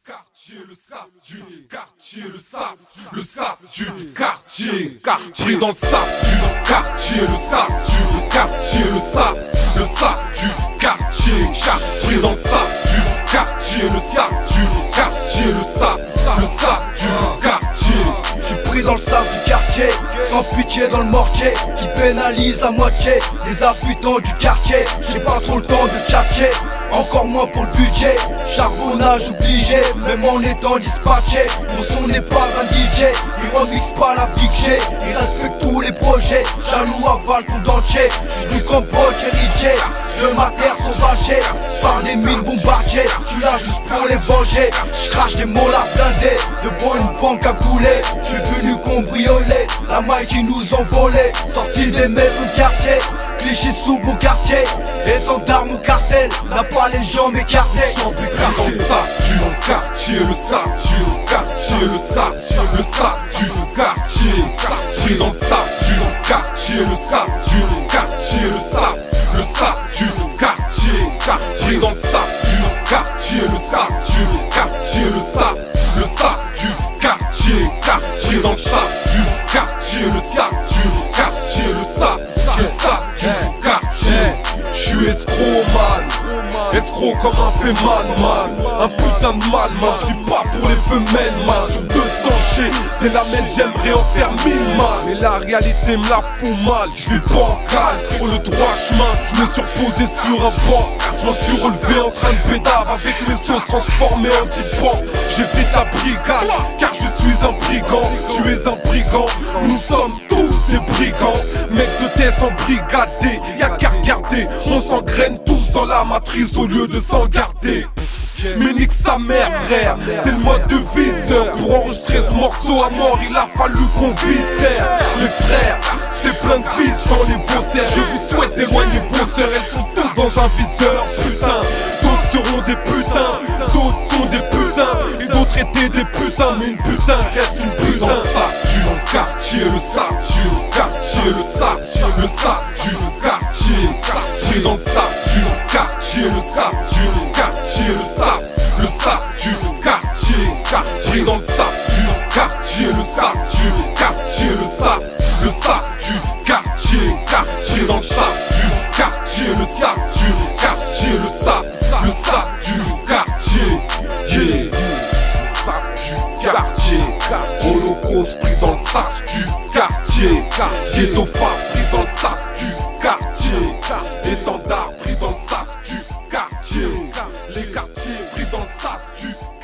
quartier, le sas du quartier, le sas du quartier, pris dans le sas du quartier, le sas du quartier, le sas du quartier, pris dans le sas du quartier, le sas du quartier, le sas du quartier. J'suis pris dans le sas du quartier, sans pitié dans le mortier, qui pénalise la moitié des habitants du quartier. J'ai pas trop le temps de tchatcher, encore moins pour le budget. Charbonnage obligé, même en étant dispatché. Mon son n'est pas un DJ, il remixe pas la vie que j'ai. Il respecte tous les projets, jaloux avale ton dentier. J'suis du Cambodge héritier, de ma terre sauvagée, par des mines bombardiers. J'suis là juste pour les venger, j'crache des molars blindés devant une banque à couler. J'suis venu cambrioler la maille qui nous envolait, sorti des maisons de quartier, cliché sous mon quartier. Étendard mon cartel, n'a pas les jambes écartées. Dans le sas du quartier, le sas du quartier, le sas du quartier, pris dans le sas du quartier, le sas du quartier, le sas du quartier, pris dans le sas du quartier, le sas du quartier, le sas du quartier, pris dans le sas du quartier, le sas du quartier, le sas du quartier. J'suis escroc man, escroc comme un fait man, un putain de man, j'vis pas pour les femelles man. Sur 200 G, des lamelles j'aimerais en faire 1000 man, mais la réalité me la fout mal. J'vis bancal sur le droit chemin, j'me suis reposé sur un banc. J'm'en suis relevé en train de pédave avec mes sauces transformées en dipan. J'évite la brigade car je suis un brigand, tu es un brigand, nous sommes tous des brigands. Mec de test en brigadé, y'a qu'à regarder, on s'engraine tous dans la matrice au lieu de s'en garder. Mais nique sa mère frère, c'est le mode de viseur. Pour enregistrer ce morceau à mort il a fallu qu'on viscère. Les frères, c'est plein de vis dans les faussaires. Je vous souhaite d'éloigner vos sœurs, elles sont toutes dans un viseur. Putain, d'autres seront des putains, d'autres sont des putains, et d'autres étaient des putains. Mais une putain reste une putain. Dans le sas du quartier, le sas du quartier, le sas du quartier, pris dans le sas du quartier, le sas du quartier, le sas du quartier, pris dans le sas du quartier, le sas du quartier, le sas du quartier, pris dans le sas du quartier, le sas du quartier, le sas du quartier, yeah. Le sas du quartier, Holocauste pris dans le sas du quartier, Ghetto Fab pris dans le sas du quartier, Étendard pris dans le sas du quartier, les quartiers pris dans le sas du quartier.